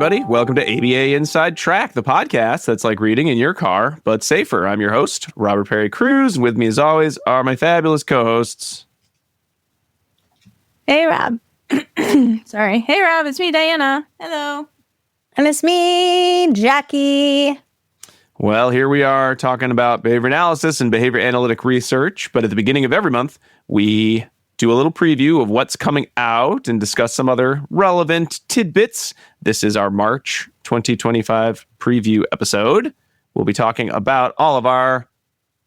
everybody. Welcome to ABA Inside Track, the podcast that's like reading in your car, but safer. I'm your host, Robert Perry Cruz. With me, as always, are my fabulous co-hosts. Hey, Rob. Sorry. Hey, Rob. It's me, Diana. Hello. And it's me, Jackie. Well, here we are talking about behavior analysis and behavior analytic research. But at the beginning of every month, we do a little preview of what's coming out and discuss some other relevant tidbits. This is our March 2025 preview episode. We'll be talking about all of our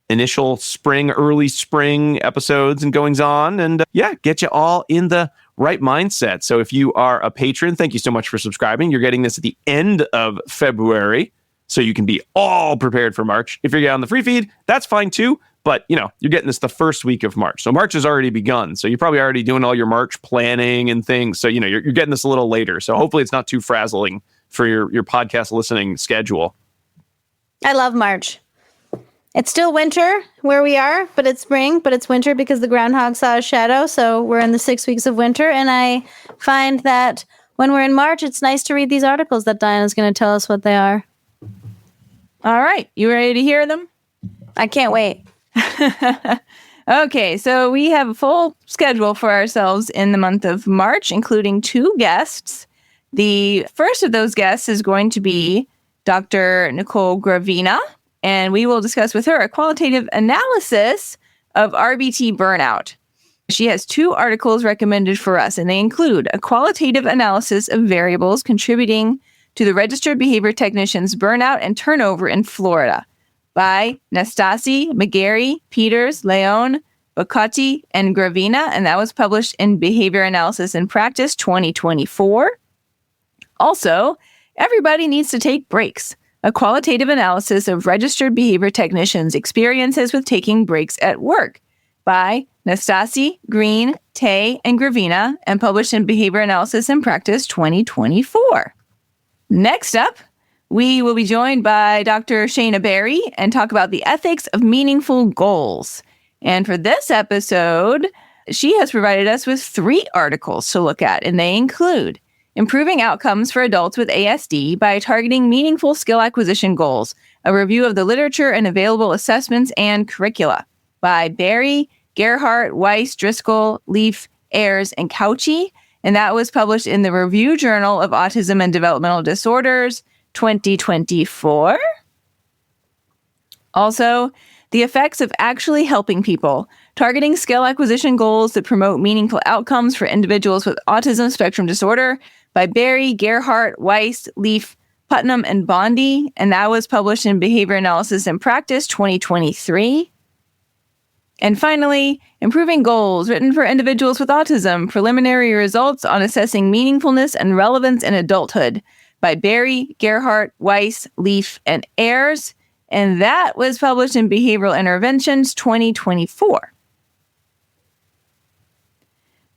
initial spring, early spring episodes and goings on, and get you all in the right mindset. So if you are a patron, thank you so much for subscribing. You're getting this at the end of February, so you can be all prepared for March. If you're on the free feed, that's fine too. But, you're getting this the first week of March. So March has already begun. So you're probably already doing all your March planning and things. So, you're getting this a little later. So hopefully it's not too frazzling for your podcast listening schedule. I love March. It's still winter where we are, but it's spring, but it's winter because the groundhog saw a shadow. So we're in the 6 weeks of winter. And I find that when we're in March, it's nice to read these articles that Diana's going to tell us what they are. All right. You ready to hear them? I can't wait. Okay, so we have a full schedule for ourselves in the month of March, including 2 guests. The first of those guests is going to be Dr. Nicole Gravina, and we will discuss with her a qualitative analysis of RBT burnout. She has 2 articles recommended for us, and they include a qualitative analysis of variables contributing to the registered behavior technician's burnout and turnover in Florida, by Nastasi, McGarry, Peters, Leone, Bacotti, and Gravina, and that was published in Behavior Analysis in Practice 2024. Also, Everybody Needs to Take Breaks, a qualitative analysis of registered behavior technicians' experiences with taking breaks at work, by Nastasi, Green, Tay, and Gravina, and published in Behavior Analysis in Practice 2024. Next up, we will be joined by Dr. Shanna Bahry and talk about the ethics of meaningful goals. And for this episode, she has provided us with 3 articles to look at, and they include Improving Outcomes for Adults with ASD by Targeting Meaningful Skill Acquisition Goals, a review of the literature and available assessments and curricula, by Bahry, Gerhardt, Weiss, Driscoll, Leaf, Ayers, and Cauchi, and that was published in the Review Journal of Autism and Developmental Disorders, 2024. Also, The Effects of Actually Helping People, Targeting Skill Acquisition Goals that Promote Meaningful Outcomes for Individuals with Autism Spectrum Disorder, by Bahry, Gerhardt, Weiss, Leaf, Putnam, and Bondi, and that was published in Behavior Analysis in Practice 2023. And finally, Improving Goals, written for individuals with autism, preliminary results on assessing meaningfulness and relevance in adulthood, by Bahry, Gerhardt, Weiss, Leaf, and Ayers, and that was published in Behavioral Interventions 2024.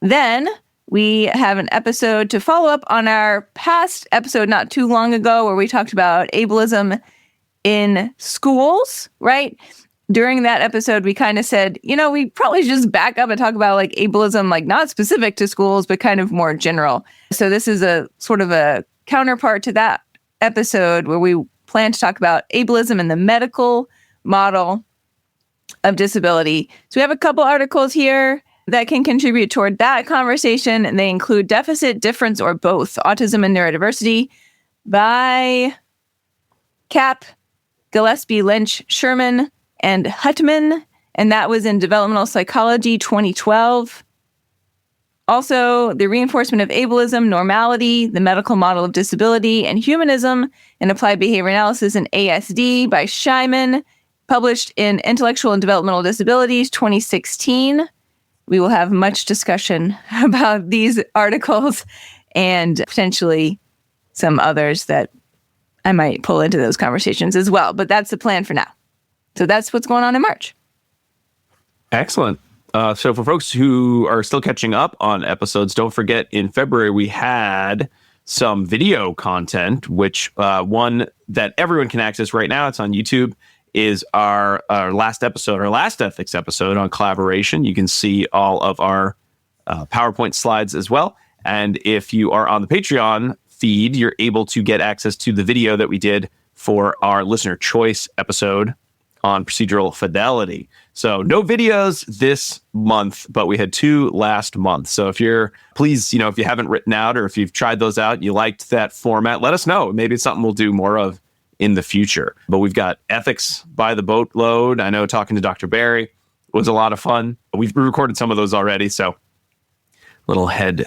Then we have an episode to follow up on our past episode not too long ago where we talked about ableism in schools, right? During that episode, we kind of said, we probably should just back up and talk about like ableism, like not specific to schools, but kind of more general. So this is a sort of a counterpart to that episode where we plan to talk about ableism in the medical model of disability. So we have a couple articles here that can contribute toward that conversation, and they include Deficit, Difference, or Both, Autism and Neurodiversity by Kapp, Gillespie, Lynch, Sherman, and Hutman, and that was in Developmental Psychology 2012. Also, The Reinforcement of Ableism, Normality, the Medical Model of Disability, and Humanism in Applied Behavior Analysis in ASD by Scheiman, published in Intellectual and Developmental Disabilities 2016. We will have much discussion about these articles and potentially some others that I might pull into those conversations as well. But that's the plan for now. So that's what's going on in March. Excellent. So for folks who are still catching up on episodes, don't forget in February we had some video content, which one that everyone can access right now, it's on YouTube, is our last episode, our last ethics episode on collaboration. You can see all of our PowerPoint slides as well. And if you are on the Patreon feed, you're able to get access to the video that we did for our listener choice episode on procedural fidelity. So no videos this month, but we had 2 last month. So if you're, please, if you haven't written out or if you've tried those out, you liked that format, let us know. Maybe it's something we'll do more of in the future. But we've got ethics by the boatload. I know talking to Dr. Bahry was a lot of fun. We've recorded some of those already, so a little ahead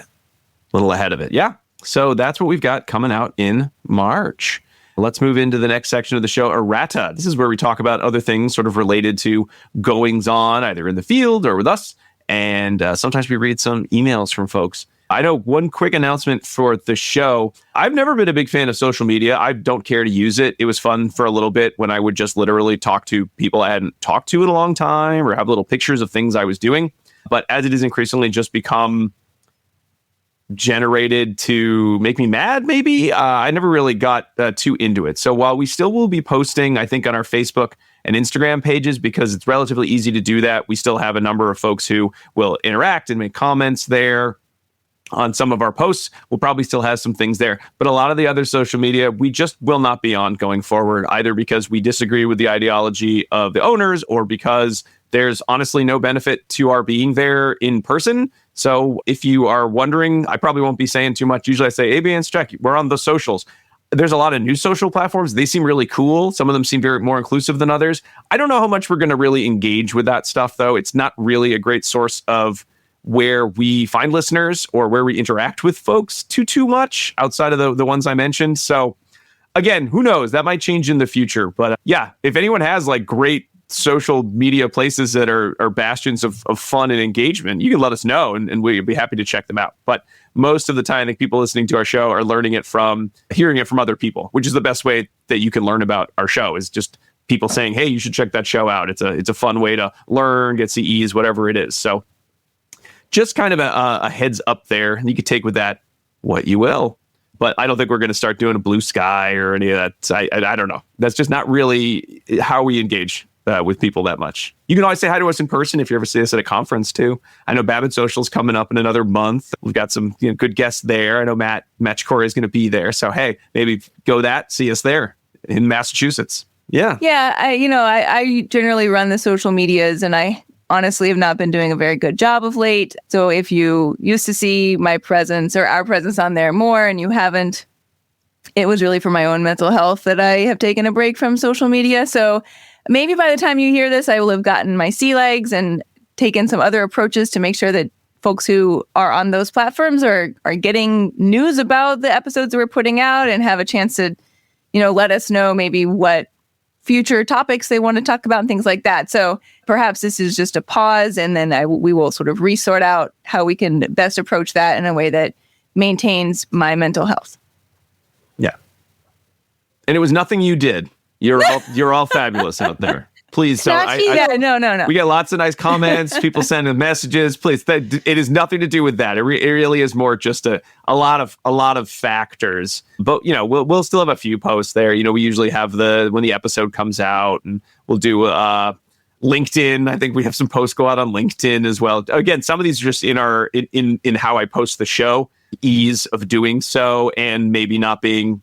of it. Yeah. So that's what we've got coming out in March. Let's move into the next section of the show, errata. This is where we talk about other things sort of related to goings on, either in the field or with us. And sometimes we read some emails from folks. I know one quick announcement for the show. I've never been a big fan of social media. I don't care to use it. It was fun for a little bit when I would just literally talk to people I hadn't talked to in a long time or have little pictures of things I was doing. But as it has increasingly just become generated to make me mad, maybe, I never really got too into it. So while we still will be posting, I think, on our Facebook and Instagram pages, because it's relatively easy to do that, we still have a number of folks who will interact and make comments there on some of our posts. We'll probably still have some things there. But a lot of the other social media, we just will not be on going forward, either because we disagree with the ideology of the owners or because there's honestly no benefit to our being there in person. So if you are wondering, I probably won't be saying too much. Usually I say, ABN's check, we're on the socials. There's a lot of new social platforms. They seem really cool. Some of them seem very more inclusive than others. I don't know how much we're going to really engage with that stuff, though. It's not really a great source of where we find listeners or where we interact with folks too much outside of the ones I mentioned. So again, who knows? That might change in the future. But yeah, if anyone has like great social media places that are bastions of fun and engagement, you can let us know and we'd be happy to check them out. But most of the time, I think people listening to our show are hearing it from other people, which is the best way that you can learn about our show, is just people saying, hey, you should check that show out. It's a fun way to learn, get CEs, whatever it is. So just kind of a heads up there. You can take with that what you will. But I don't think we're going to start doing a Blue Sky or any of that. I don't know. That's just not really how we engage with people that much. You can always say hi to us in person if you ever see us at a conference too. I know Babbitt Social's coming up in another month. We've got some good guests there. I know Matt Chikora is going to be there. So hey, maybe go see us there in Massachusetts. Yeah. Yeah. I generally run the social medias, and I honestly have not been doing a very good job of late. So if you used to see my presence or our presence on there more and you haven't, it was really for my own mental health that I have taken a break from social media. So maybe by the time you hear this, I will have gotten my sea legs and taken some other approaches to make sure that folks who are on those platforms are getting news about the episodes that we're putting out and have a chance to, let us know maybe what future topics they want to talk about and things like that. So perhaps this is just a pause, and then we will sort of resort out how we can best approach that in a way that maintains my mental health. Yeah. And it was nothing you did. You're all fabulous out there. Please. So no. We get lots of nice comments. People sending messages. Please. It has nothing to do with that. It really is more just a lot of factors. But we'll still have a few posts there. We usually have when the episode comes out, and we'll do LinkedIn. I think we have some posts go out on LinkedIn as well. Again, some of these are just in how I post the show, ease of doing so, and maybe not being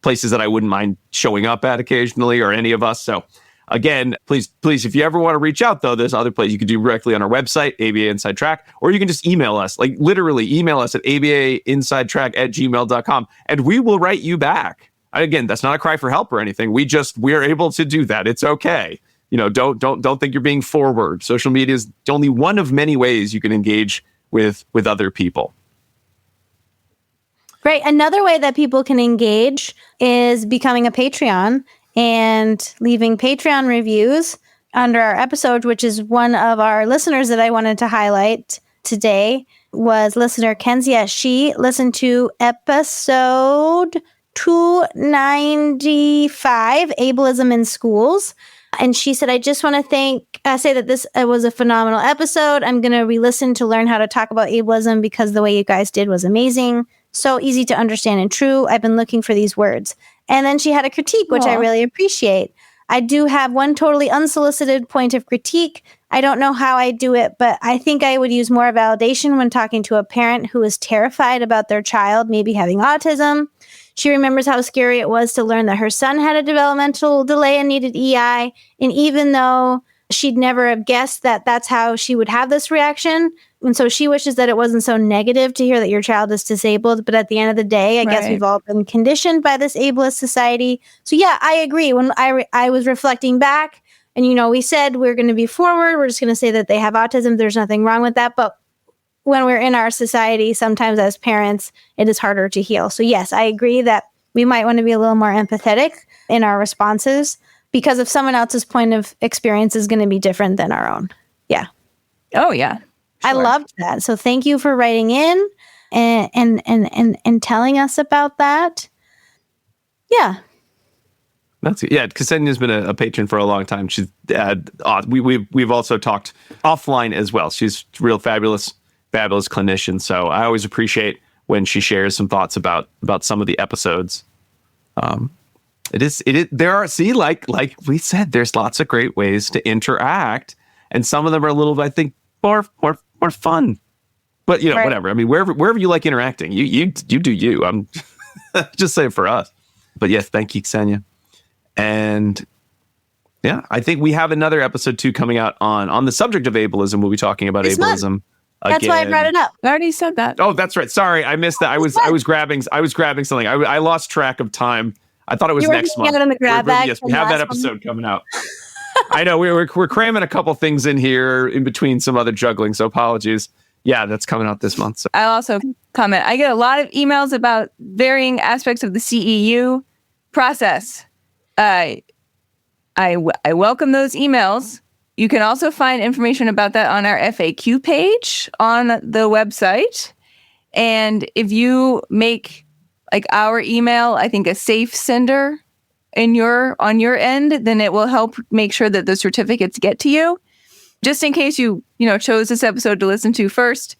places that I wouldn't mind showing up at occasionally, or any of us. So again, please, if you ever want to reach out, though, there's other places you can do directly on our website, ABA Inside Track, or you can just email us, like literally email us at abainsidetrack@gmail.com, and we will write you back. Again, that's not a cry for help or anything. We're able to do that. It's okay. Don't think you're being forward. Social media is only one of many ways you can engage with other people. Great. Another way that people can engage is becoming a Patreon and leaving Patreon reviews under our episode, which is one of our listeners that I wanted to highlight today was listener Kenzia. She listened to episode 295, Ableism in Schools. And she said, I just want to say that this was a phenomenal episode. I'm going to re-listen to learn how to talk about ableism because the way you guys did was amazing. So easy to understand and true. I've been looking for these words. And then she had a critique, which I really appreciate. I do have one totally unsolicited point of critique. I don't know how I do it, but I think I would use more validation when talking to a parent who is terrified about their child maybe having autism. She remembers how scary it was to learn that her son had a developmental delay and needed EI. And even though she'd never have guessed that that's how she would have this reaction. And so she wishes that it wasn't so negative to hear that your child is disabled. But at the end of the day, I guess we've all been conditioned by this ableist society. So yeah, I agree. When I was reflecting back and, we said we're going to be forward. We're just going to say that they have autism. There's nothing wrong with that. But when we're in our society, sometimes as parents, it is harder to heal. So yes, I agree that we might want to be a little more empathetic in our responses, because if someone else's point of experience is going to be different than our own. Yeah. Oh, yeah. Sure. I loved that. So thank you for writing in and telling us about that. Yeah. That's good. Yeah, Ksenia's been a patron for a long time. She's we've also talked offline as well. She's real fabulous clinician. So I always appreciate when she shares some thoughts about some of the episodes. There are, like we said, there's lots of great ways to interact, and some of them are a little, I think, more fun. But right. Whatever. I mean, wherever you like interacting, you do you. I'm just saying for us. But yes, thank you, Ksenia. And yeah, I think we have another episode 2 coming out on the subject of ableism. We'll be talking about ableism. That's why I brought it up. I already said that. Oh, that's right. Sorry, I missed that. I was grabbing something. I lost track of time. I thought it was next month. In the grab bag. Yes, we have that episode coming out. I know we're cramming a couple things in here in between some other juggling, so apologies. Yeah, that's coming out this month. So. I'll also comment. I get a lot of emails about varying aspects of the CEU process. I welcome those emails. You can also find information about that on our FAQ page on the website. And if you make our email, I think, a safe sender on your end, then it will help make sure that the certificates get to you. Just in case you chose this episode to listen to first,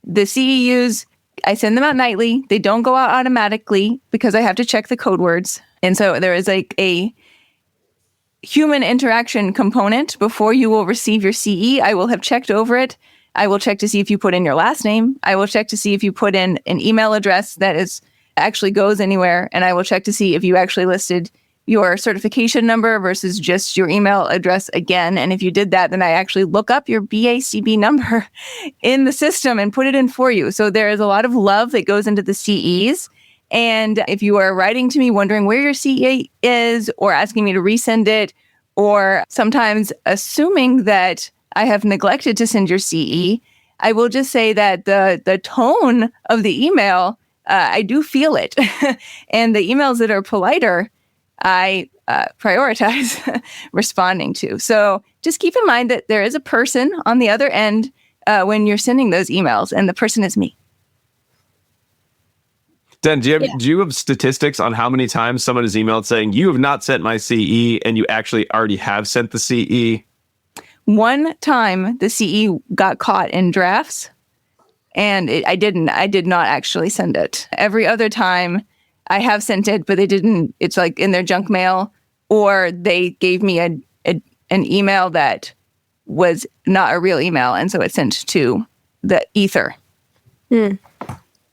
the CEUs, I send them out nightly. They don't go out automatically because I have to check the code words. And so there is a human interaction component before you will receive your CE. I will have checked over it. I will check to see if you put in your last name. I will check to see if you put in an email address that actually goes anywhere. And I will check to see if you actually listed your certification number versus just your email address again. And if you did that, then I actually look up your BACB number in the system and put it in for you. So there is a lot of love that goes into the CEs. And if you are writing to me wondering where your CE is, or asking me to resend it, or sometimes assuming that I have neglected to send your CE, I will just say that the tone of the email, I do feel it. And the emails that are politer, I prioritize responding to. So just keep in mind that there is a person on the other end when you're sending those emails, and the person is me. Den, do you have statistics on how many times someone has emailed saying, you have not sent my CE, and you actually already have sent the CE? One time the CE got caught in drafts, and I did not actually send it. Every other time I have sent it, but they didn't. It's in their junk mail, or they gave me an email that was not a real email, and so it sent to the ether.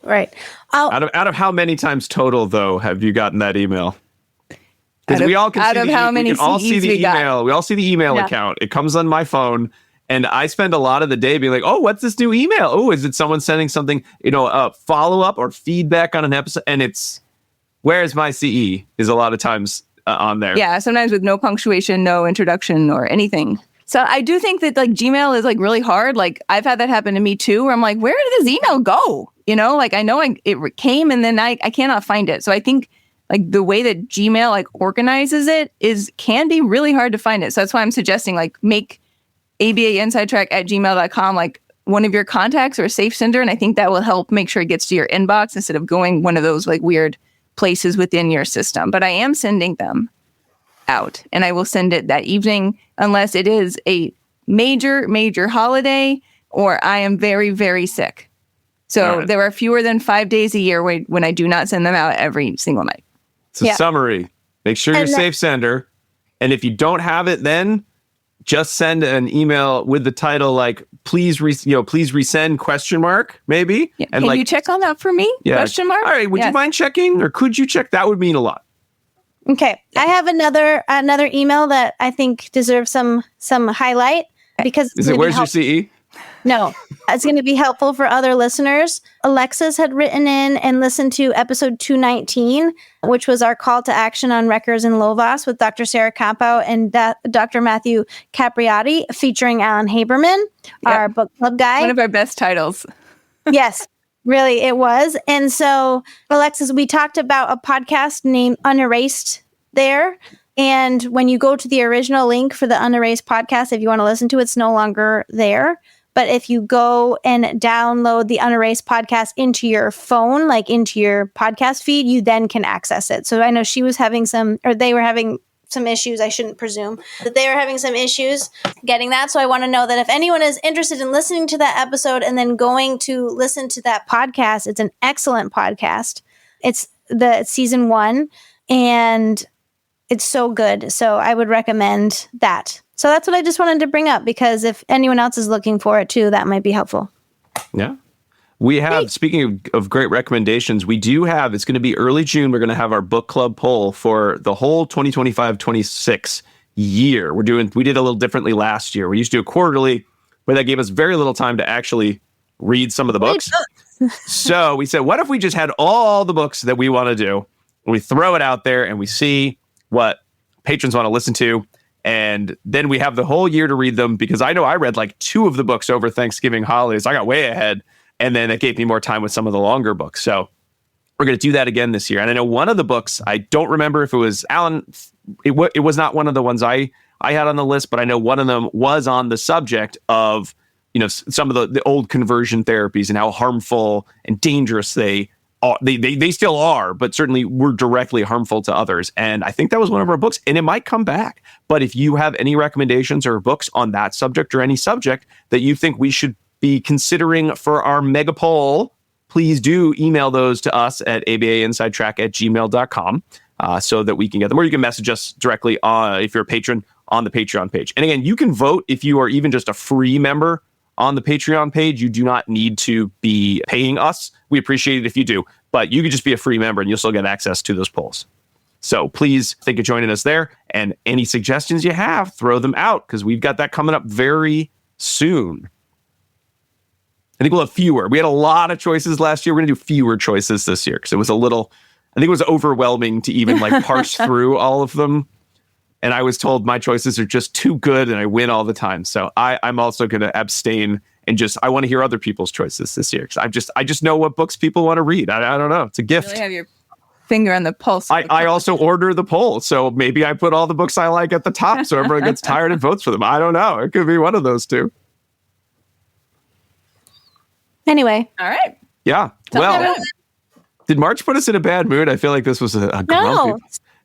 Right. Out of how many times total, though, have you gotten that email? Because we all can see the email. We all see the email account. It comes on my phone, and I spend a lot of the day being like, "Oh, what's this new email? Oh, is it someone sending something? Follow up or feedback on an episode?" And it's, "Where's my CE?" is a lot of times on there. Yeah, sometimes with no punctuation, no introduction, or anything. So I do think that Gmail is really hard. I've had that happen to me too, where I'm like, where did this email go? I know it came, and then I cannot find it. So I think the way that Gmail organizes it can be really hard to find it. So that's why I'm suggesting make abainsidetrack@gmail.com one of your contacts or a safe sender, and I think that will help make sure it gets to your inbox instead of going one of those weird places within your system. But I am sending them out, and I will send it that evening unless it is a major holiday or I am very, very sick. So there are fewer than 5 days a year when I do not send them out every single night. So summary, make sure you're safe sender. And if you don't have it, then just send an email with the title like, please resend question mark, maybe. Yeah. And Can you check on that for me? Yeah. Question mark? All right. Would you mind checking, or could you check? That would mean a lot. Okay. I have another email that I think deserves some highlight because Where's your CE? No, it's going to be helpful for other listeners. Alexis had written in and listened to episode 219, which was our call to action on Wreckers and Lovas with Dr. Sarah Campo and Dr. Matthew Capriotti, featuring Alan Haberman, our book club guy. One of our best titles. Yes, really, it was. And so, Alexis, we talked about a podcast named Unerased there. And when you go to the original link for the Unerased podcast, if you want to listen to it, it's no longer there. But if you go and download the Unerased podcast into your phone, like into your podcast feed, you then can access it. So I know they were having some issues. I shouldn't presume that they were having some issues getting that. So I want to know that if anyone is interested in listening to that episode and then going to listen to that podcast, it's an excellent podcast. It's season 1 and it's so good. So I would recommend that. So that's what I just wanted to bring up, because if anyone else is looking for it too, that might be helpful. Yeah. We have, speaking of great recommendations, it's going to be early June. We're going to have our book club poll for the whole 2025-26 year. We did a little differently last year. We used to do it quarterly, but that gave us very little time to actually read some of the books. So we said, what if we just had all the books that we want to do? We throw it out there and we see what patrons want to listen to. And then we have the whole year to read them, because I know I read like 2 of the books over Thanksgiving holidays. I got way ahead. And then it gave me more time with some of the longer books. So we're going to do that again this year. And I know one of the books, I don't remember if it was Alan. It was not one of the ones I had on the list, but I know one of them was on the subject of, some of the old conversion therapies and how harmful and dangerous they are. They still are, but certainly were directly harmful to others. And I think that was one of our books, and it might come back. But if you have any recommendations or books on that subject or any subject that you think we should be considering for our mega poll, please do email those to us at abainsidetrack@gmail.com so that we can get them. Or you can message us directly if you're a patron on the Patreon page. And again, you can vote if you are even just a free member on the Patreon page. You do not need to be paying us. We appreciate it if you do, but you could just be a free member and you'll still get access to those polls. So please think of joining us there, and any suggestions you have, throw them out, because we've got that coming up very soon. I think we'll have fewer. We had a lot of choices last year. We're going to do fewer choices this year because it was I think it was overwhelming to even parse through all of them. And I was told my choices are just too good and I win all the time. So I'm also going to abstain and I want to hear other people's choices this year. Because I just know what books people want to read. I don't know. It's a gift. You really have your finger on the pulse. I also order the poll. So maybe I put all the books I like at the top so everyone gets tired and votes for them. I don't know. It could be one of those two. Anyway. All right. Yeah. Well, did March put us in a bad mood? I feel like this was a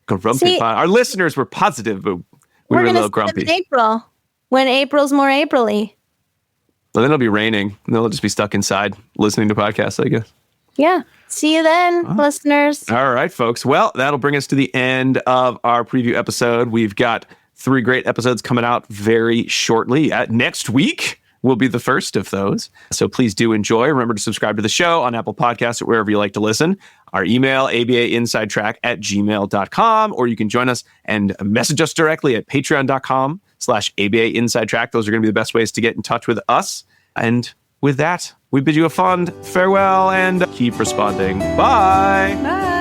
grumpy fun. Our listeners were positive, but we were a little grumpy. April, when April's more April-y. Well, then it'll be raining. And they'll just be stuck inside listening to podcasts, I guess. Yeah. See you then, listeners. All right, folks. Well, that'll bring us to the end of our preview episode. We've got 3 great episodes coming out very shortly. Next week will be the first of those. So please do enjoy. Remember to subscribe to the show on Apple Podcasts or wherever you like to listen. Our email, abainsidetrack@gmail.com, or you can join us and message us directly at patreon.com/abainsidetrack. Those are going to be the best ways to get in touch with us. And with that, we bid you a fond farewell and keep responding. Bye. Bye.